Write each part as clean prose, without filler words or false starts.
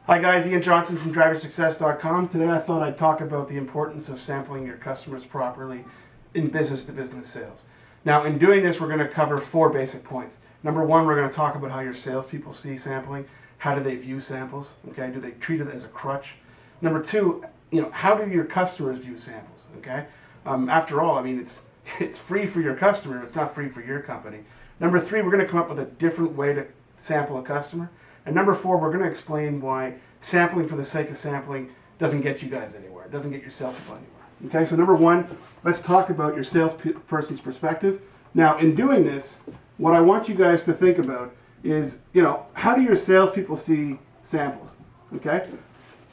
Hi guys, Ian Johnson from driversuccess.com. Today I thought I'd talk about the importance of sampling your customers properly in business-to-business sales. Now in doing this, we're going to cover 4 basic points. Number 1, we're going to talk about how your salespeople see sampling. How do they view samples? Okay, do they treat it as a crutch? Number 2, how do your customers view samples? Okay, after all, I mean it's free for your customer. It's not free for your company. Number 3, we're going to come up with a different way to sample a customer. And number 4, we're going to explain why sampling for the sake of sampling doesn't get you guys anywhere. It doesn't get your salespeople anywhere. Okay, so number 1, let's talk about your salesperson's perspective. Now, in doing this, what I want you guys to think about is, how do your salespeople see samples? Okay,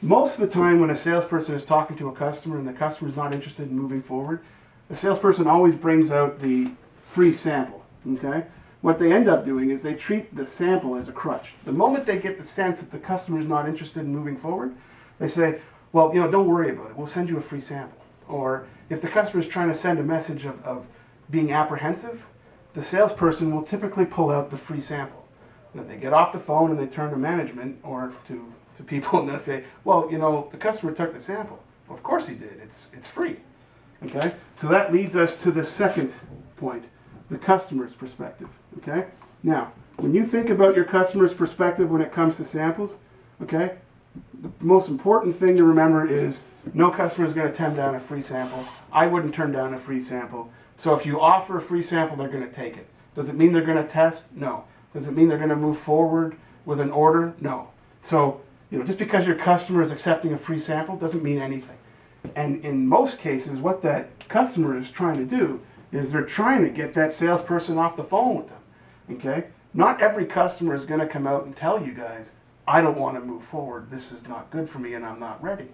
most of the time when a salesperson is talking to a customer and the customer is not interested in moving forward, the salesperson always brings out the free sample. Okay. What they end up doing is they treat the sample as a crutch. The moment they get the sense that the customer is not interested in moving forward, they say, well, don't worry about it. We'll send you a free sample. Or if the customer is trying to send a message of being apprehensive, the salesperson will typically pull out the free sample. Then they get off the phone and they turn to management or to people and they'll say, well, the customer took the sample. Well, of course he did. It's free. Okay? So that leads us to the second point, the customer's perspective. Okay? Now, when you think about your customer's perspective when it comes to samples, okay, the most important thing to remember is no customer is going to turn down a free sample. I wouldn't turn down a free sample. So if you offer a free sample, they're going to take it. Does it mean they're going to test? No. Does it mean they're going to move forward with an order? No. So, just because your customer is accepting a free sample doesn't mean anything. And in most cases, what that customer is trying to do is they're trying to get that salesperson off the phone with them. Okay? Not every customer is going to come out and tell you guys, I don't want to move forward, this is not good for me and I'm not ready.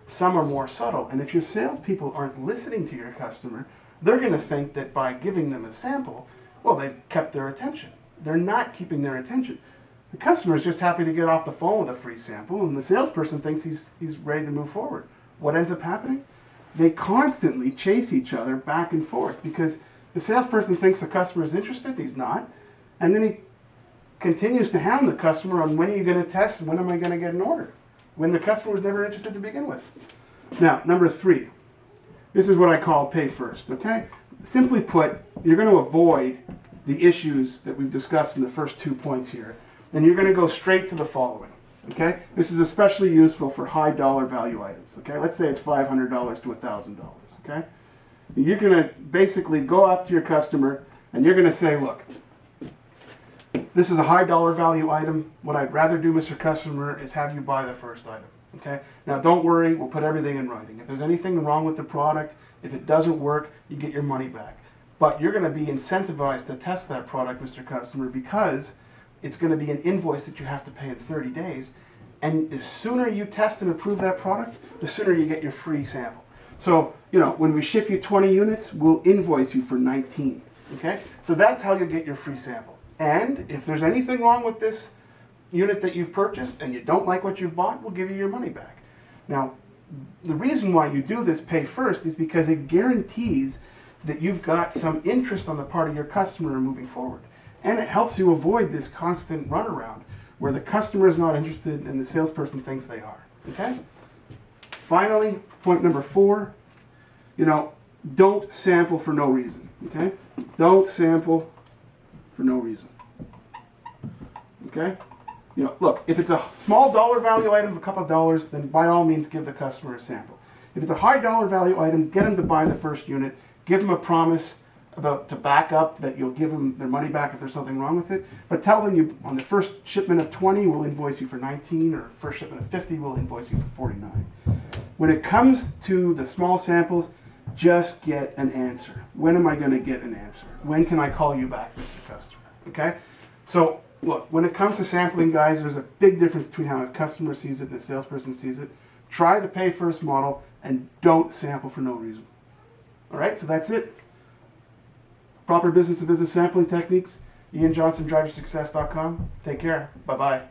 Some are more subtle, and if your salespeople aren't listening to your customer, they're going to think that by giving them a sample, well, they've kept their attention. They're not keeping their attention. The customer is just happy to get off the phone with a free sample, and the salesperson thinks he's ready to move forward. What ends up happening? They constantly chase each other back and forth because the salesperson thinks the customer is interested, he's not, and then he continues to hound the customer on when are you going to test and when am I going to get an order, when the customer was never interested to begin with. Now, number 3, this is what I call pay first, okay? Simply put, you're going to avoid the issues that we've discussed in the first 2 points here, and you're going to go straight to the following, okay? This is especially useful for high dollar value items, okay? Let's say it's $500 to $1,000, okay? You're going to basically go up to your customer and you're going to say, look, this is a high dollar value item. What I'd rather do, Mr. Customer, is have you buy the first item. Okay? Now don't worry, we'll put everything in writing. If there's anything wrong with the product, if it doesn't work, you get your money back. But you're going to be incentivized to test that product, Mr. Customer, because it's going to be an invoice that you have to pay in 30 days. And the sooner you test and approve that product, the sooner you get your free sample. So, when we ship you 20 units, we'll invoice you for 19. Okay? So that's how you get your free sample. And if there's anything wrong with this unit that you've purchased and you don't like what you've bought, we'll give you your money back. Now, the reason why you do this pay first is because it guarantees that you've got some interest on the part of your customer in moving forward. And it helps you avoid this constant runaround where the customer is not interested and the salesperson thinks they are. Okay? Finally, point number 4, don't sample for no reason. Okay? Don't sample for no reason. Okay? Look, if it's a small dollar value item of a couple of dollars, then by all means give the customer a sample. If it's a high dollar value item, get them to buy the first unit, give them a promise to back up that you'll give them their money back if there's something wrong with it, but tell them on the first shipment of 20, we'll invoice you for 19, or first shipment of 50, we'll invoice you for 49. When it comes to the small samples, just get an answer. When am I going to get an answer? When can I call you back, Mr. Customer? Okay? So, look, when it comes to sampling, guys, there's a big difference between how a customer sees it and a salesperson sees it. Try the pay first model and don't sample for no reason. All right? So that's it. Proper business-to-business sampling techniques. Ian Johnson, driversuccess.com. Take care. Bye-bye.